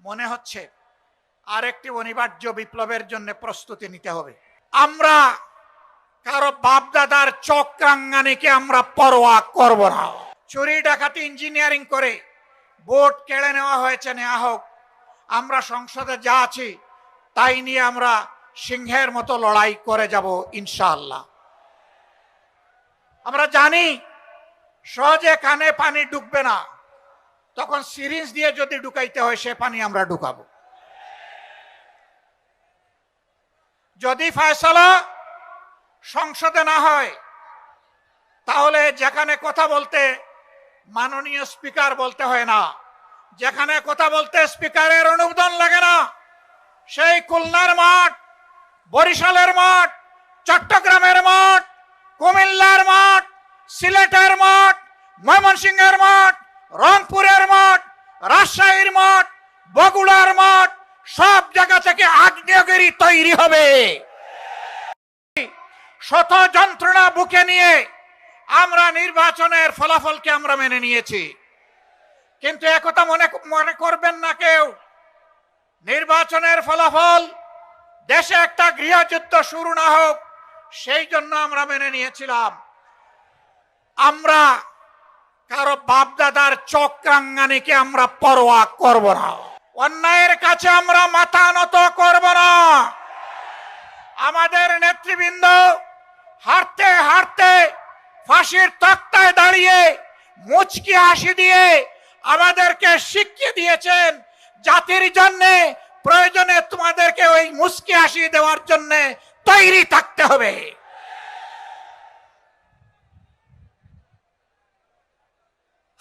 মনে হচ্ছে আরেকটি অনিবার্য বিপ্লবের জন্য প্রস্তুতি নিতে হবে। আমরা কারো বাপদাদার চক্রাঙ্গানিকে আমরা পরোয়া করব না। চুরি ডাকাতি ইঞ্জিনিয়ারিং করে ভোট কেড়ে নেওয়া হয়েছে, নেওয়া হোক। আমরা সংসদে যা আছি তাই নিয়ে আমরা সিংহের মতো লড়াই করে যাব ইনশাআল্লাহ। আমরা জানি সহজে কানে পানি ঢুকবে না, তখন সিরিঞ্জ দিয়ে যদি ঢুকাইতে হয় সে পানি আমরা ঢুকাবো। যদি ফয়সালা সংসদে না হয় তাহলে যেখানে কথা বলতে মাননীয় স্পিকার বলতে হয় না, যেখানে কথা বলতে স্পিকারের অনুমোদন লাগে না, সেই খুলনার মাঠ, বরিশালের মাঠ, চট্টগ্রামের মাঠ, কুমিল্লার মাঠ, সিলেটের মাঠ, ময়মনসিংহের মাঠ, রংপুরের মাঠ, রাজশাহীর মাঠ, বগুড়ার মাঠ, সব জায়গা থেকে আগ্নেয়গিরি তৈরি হবে। শত যন্ত্রণা বুকে নিয়ে আমরা নির্বাচনের ফলাফলকে আমরা মেনে নিয়েছি, কিন্তু একথা মনে করবেন না কেউ, নির্বাচনের ফলাফল দেশে একটা গৃহযুদ্ধ শুরু না হোক সেই জন্য আমরা মেনে নিয়েছিলাম। আমরা কারো বাপদাদার চক্রাঙ্গানিকে আমরা পরোয়া করব না, অন্যায়ের কাছে আমরা মাথা নত করব না। আমাদের নেতৃবৃন্দ হাঁটতে হাঁটতে ফাঁসির তক্তায় দাঁড়িয়ে মুচকি হাসি দিয়ে আমাদেরকে শিখিয়ে দিয়েছেন, জাতির জন্য প্রয়োজনে তোমাদেরকে ওই মুচকি হাসি দেওয়ার জন্য তৈরি থাকতে হবে।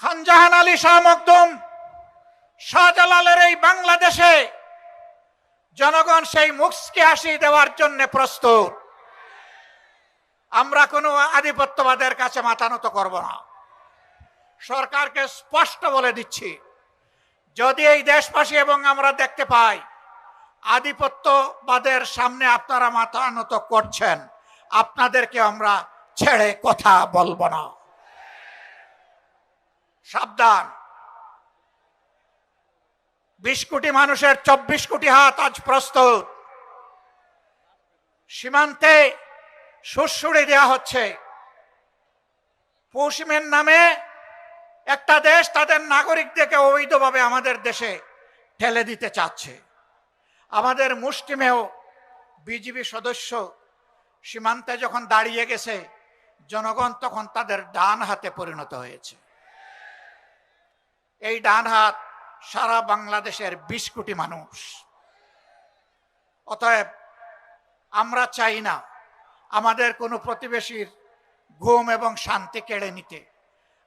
খানজাহান আলী শাহ মখদুম, শাহজালালের এই বাংলাদেশে জনগণ সেই মুচকি হাসি দেওয়ার জন্য প্রস্তুত। আমরা কোনো আধিপত্যবাদের কাছে মাথা নত করব না। সরকারকে স্পষ্ট বলে দিচ্ছি, যদি এই দেশবাসী এবং আমরা দেখতে পাই আধিপত্যবাদের সামনে আপনারা মাথা নত করছেন, আপনাদেরকে আমরা ছেড়ে কথা বলবো না। সাবধান, 20 কোটি মানুষের 24 কোটি হাত আজ প্রস্তুত। সীমান্তে সুড়সুড়ি দেওয়া হচ্ছে। পশ্চিমের নামে একটা দেশ তাদের নাগরিকদেরকে অবৈধভাবে আমাদের দেশে ঠেলে দিতে চাচ্ছে। আমাদের মুষ্টিমেয় বিজিবি সদস্য সীমান্তে যখন দাঁড়িয়ে গেছে, জনগণ তখন তাদের ডান হাতে পরিণত হয়েছে। এই ডান হাত সারা বাংলাদেশের 20 কোটি মানুষ। অতএব আমরা চাই না আমাদের কোনো প্রতিবেশীর ঘুম এবং শান্তি কেড়ে নিতে,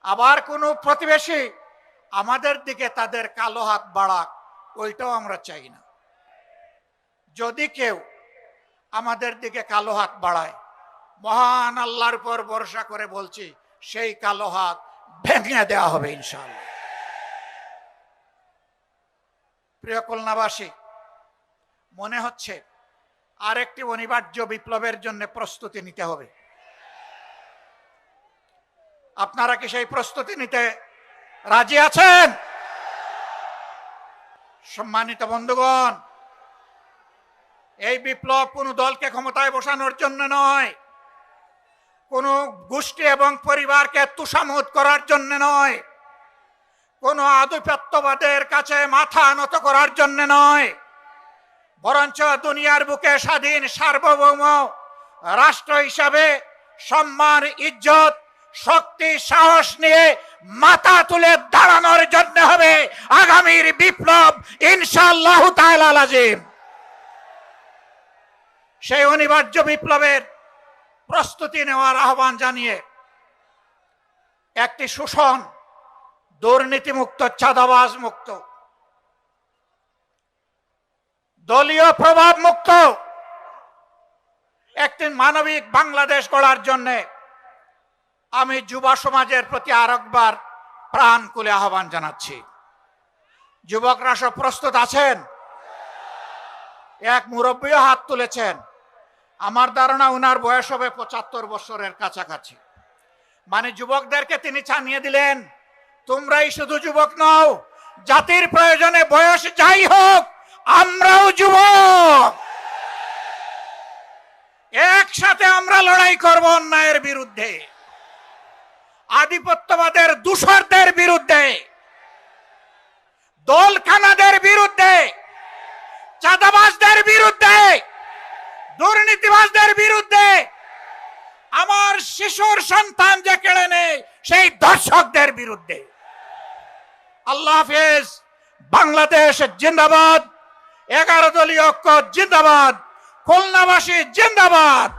আবার কোনো প্রতিবেশী আমাদের দিকে তাদের কালো হাত বাড়াক, ওইটাও আমরা চাই না। যদি কেউ আমাদের দিকে কালো হাত বাড়ায়, মহান আল্লাহর উপর ভরসা করে বলছি, সেই কালো হাত ভেঙে দেওয়া হবে ইনশাআল্লাহ। প্রিয় খুলনাবাসী, মনে হচ্ছে আরেকটি অনিবার্য বিপ্লবের জন্য প্রস্তুতি নিতে হবে। আপনারা কি সেই প্রস্তুতি নিতে রাজি আছেন? সম্মানিত বন্ধুগণ, এই বিপ্লব কোনো দলকে ক্ষমতায় বসানোর জন্য নয়, কোনো গোষ্ঠী এবং পরিবারকে তুষামোদ করার জন্য নয়, কোনো আধিপত্যবাদের কাছে মাথা নত করার জন্য নয়, বরঞ্চ দুনিয়ার বুকে স্বাধীন সার্বভৌম রাষ্ট্র হিসাবে সম্মান, ইজ্জত, শক্তি, সাহস নিয়ে মাথা তুলে দাঁড়ানোর জন্য হবে আগামীর বিপ্লব ইনশাআল্লাহু তাআলা আজিম। সেই অনিবার্য বিপ্লবের প্রস্তুতি নেওয়ার আহ্বান জানিয়ে একটি শোষণ, দুর্নীতিমুক্ত, চাঁদাবাজ মুক্ত, দলীয় প্রভাব মুক্ত একটি মানবিক বাংলাদেশ গড়ার জন্য আমি যুব সমাজের প্রতি আরেকবার প্রাণ খুলে আহ্বান জানাচ্ছি। যুবকরা সব প্রস্তুত আছেন? এক মুরব্বীও হাত তুলেছেন। আমার ধারণা উনার বয়স হবে 75 বছরের কাছাকাছি। মানে যুবকদেরকে তিনি জানিয়ে দিলেন, তোমরাই শুধু যুবক নও, জাতির প্রয়োজনে বয়স যাই হোক আমরাও যুবক, একসাথে আমরা লড়াই করব অন্যায়ের বিরুদ্ধে, আধিপত্যবাদের দূষরদের বিরুদ্ধে, দলখানাদের বিরুদ্ধে, চাঁদাবাজদের বিরুদ্ধে, দুর্নীতিবাজদের বিরুদ্ধে, আমার শিশুর সন্তান যে কেড়ে নেয় সেই দর্শকদের বিরুদ্ধে। আল্লাহ হাফেজ। বাংলাদেশ জিন্দাবাদ। 11 দলীয় ঐক্য জিন্দাবাদ। খুলনাবাসী জিন্দাবাদ।